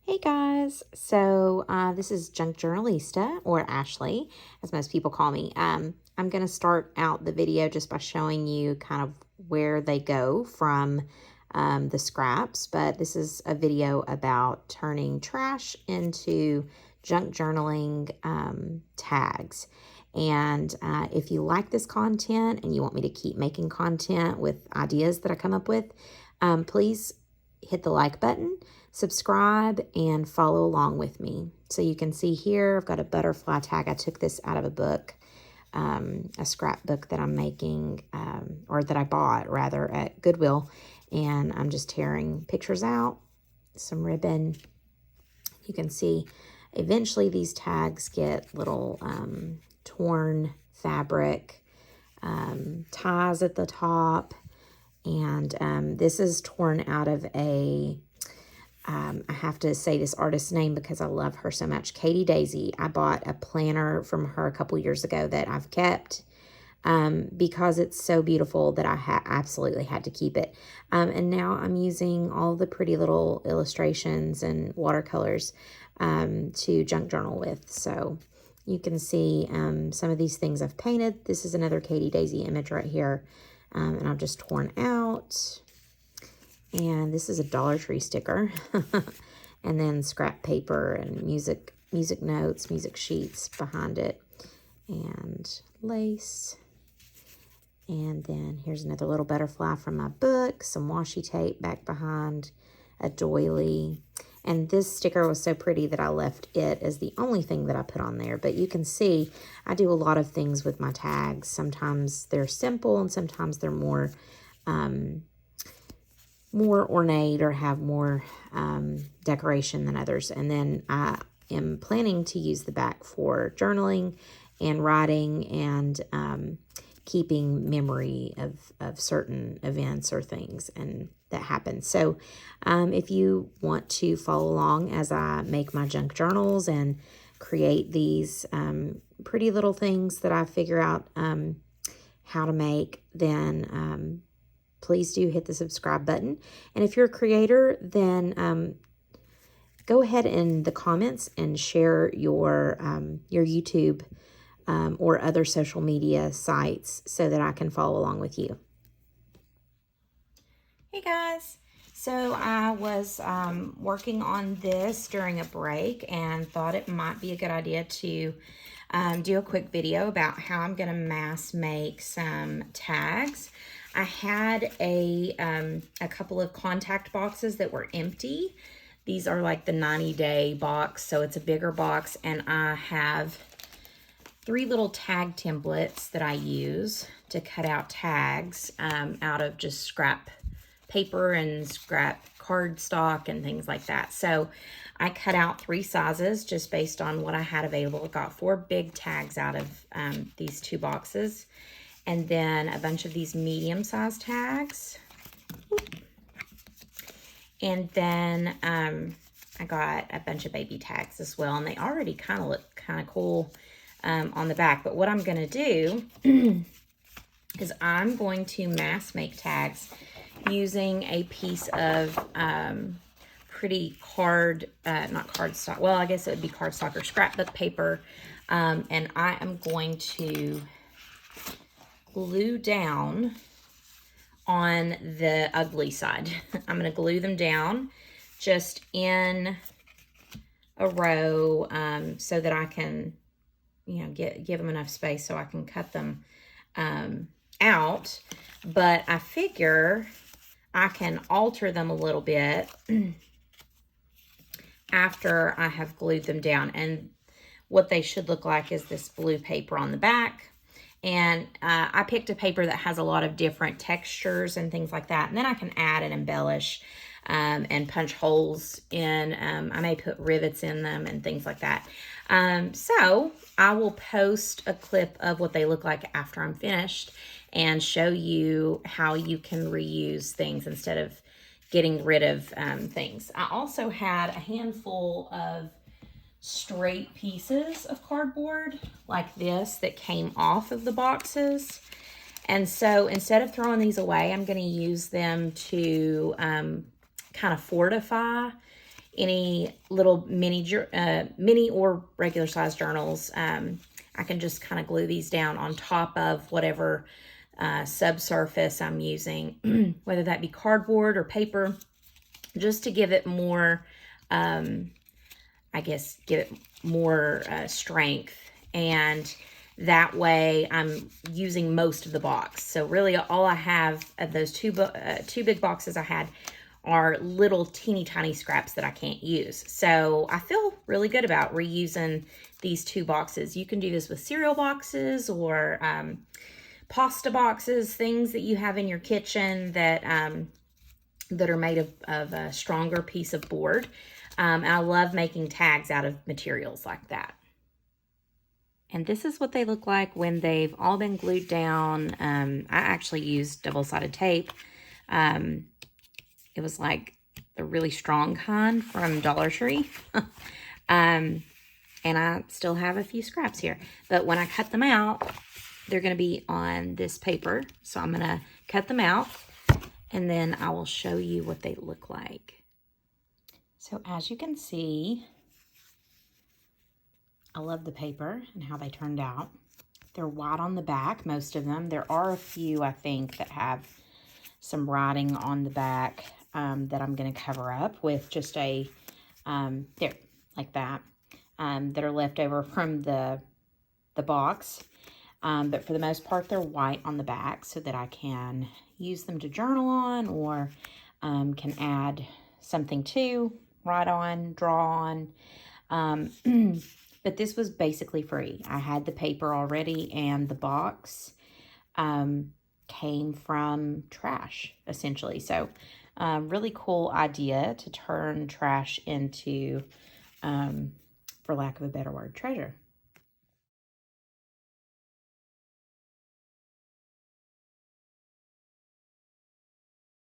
Hey guys, so this is Junk Journalista, or Ashley, as most people call me. I'm going to start out the video just by showing you kind of where they go from the scraps, but this is a video about turning trash into junk journaling tags. And if you like this content and you want me to keep making content with ideas that I come up with, please hit the like button, subscribe, and follow along with me. So you can see here, I've got a butterfly tag. I took this out of a book, a scrapbook that I'm making, or that I bought rather at Goodwill. And I'm just tearing pictures out, some ribbon. You can see eventually these tags get little torn fabric, ties at the top. And this is torn out of a, I have to say this artist's name because I love her so much, Katie Daisy. I bought a planner from her a couple years ago that I've kept because it's so beautiful that I absolutely had to keep it. And now I'm using all the pretty little illustrations and watercolors to junk journal with. So you can see some of these things I've painted. This is another Katie Daisy image right here. And I've just torn out. And this is a Dollar Tree sticker. And then scrap paper and music notes, music sheets behind it. And lace. And then here's another little butterfly from my book. Some washi tape back behind. A doily. And this sticker was so pretty that I left it as the only thing that I put on there. But you can see I do a lot of things with my tags. Sometimes they're simple and sometimes they're more ornate or have more decoration than others. And then I am planning to use the back for journaling and writing and keeping memory of certain events or things and that happen. So if you want to follow along as I make my junk journals and create these pretty little things that I figure out how to make, then please do hit the subscribe button. And if you're a creator, then go ahead in the comments and share your YouTube or other social media sites so that I can follow along with you. Hey guys, so I was working on this during a break and thought it might be a good idea to do a quick video about how I'm going to mass make some tags. I had a couple of contact boxes that were empty. These are like the 90-day box, so it's a bigger box, and I have 3 little tag templates that I use to cut out tags out of just scrap paper and scrap cardstock and things like that. So I cut out 3 sizes just based on what I had available. I got 4 big tags out of these 2 boxes, and then a bunch of these medium-sized tags. And then I got a bunch of baby tags as well, and they already kind of look kind of cool on the back. But what I'm going to do is I'm going to mass make tags using a piece of pretty not cardstock, well, I guess it would be cardstock or scrapbook paper, and I am going to glue down on the ugly side. I'm going to glue them down just in a row so that I can, give them enough space so I can cut them out. But I figure I can alter them a little bit after I have glued them down. And what they should look like is this blue paper on the back. And I picked a paper that has a lot of different textures and things like that. And then I can add and embellish and punch holes in. I may put rivets in them and things like that. So I will post a clip of what they look like after I'm finished and show you how you can reuse things instead of getting rid of things. I also had a handful of straight pieces of cardboard like this that came off of the boxes. And so instead of throwing these away, I'm going to use them to kind of fortify any little mini or regular size journals, I can just kind of glue these down on top of whatever subsurface I'm using, whether that be cardboard or paper, just to give it more, I guess, give it more strength. And that way I'm using most of the box. So really all I have of those two big boxes I had are little teeny tiny scraps that I can't use. So I feel really good about reusing these 2 boxes. You can do this with cereal boxes or pasta boxes, things that you have in your kitchen that that are made of a stronger piece of board. And I love making tags out of materials like that. And this is what they look like when they've all been glued down. I actually used double-sided tape. It was like the really strong kind from Dollar Tree. And I still have a few scraps here. But when I cut them out, they're going to be on this paper. So I'm going to cut them out, and then I will show you what they look like. So as you can see, I love the paper and how they turned out. They're white on the back, most of them. There are a few, I think, that have some writing on the back that I'm going to cover up with just a, there, like that, that are left over from the box. But for the most part, they're white on the back so that I can use them to journal on, or can add something to, write on, draw on. But this was basically free. I had the paper already, and the box came from trash, essentially. So really cool idea to turn trash into, for lack of a better word, treasure.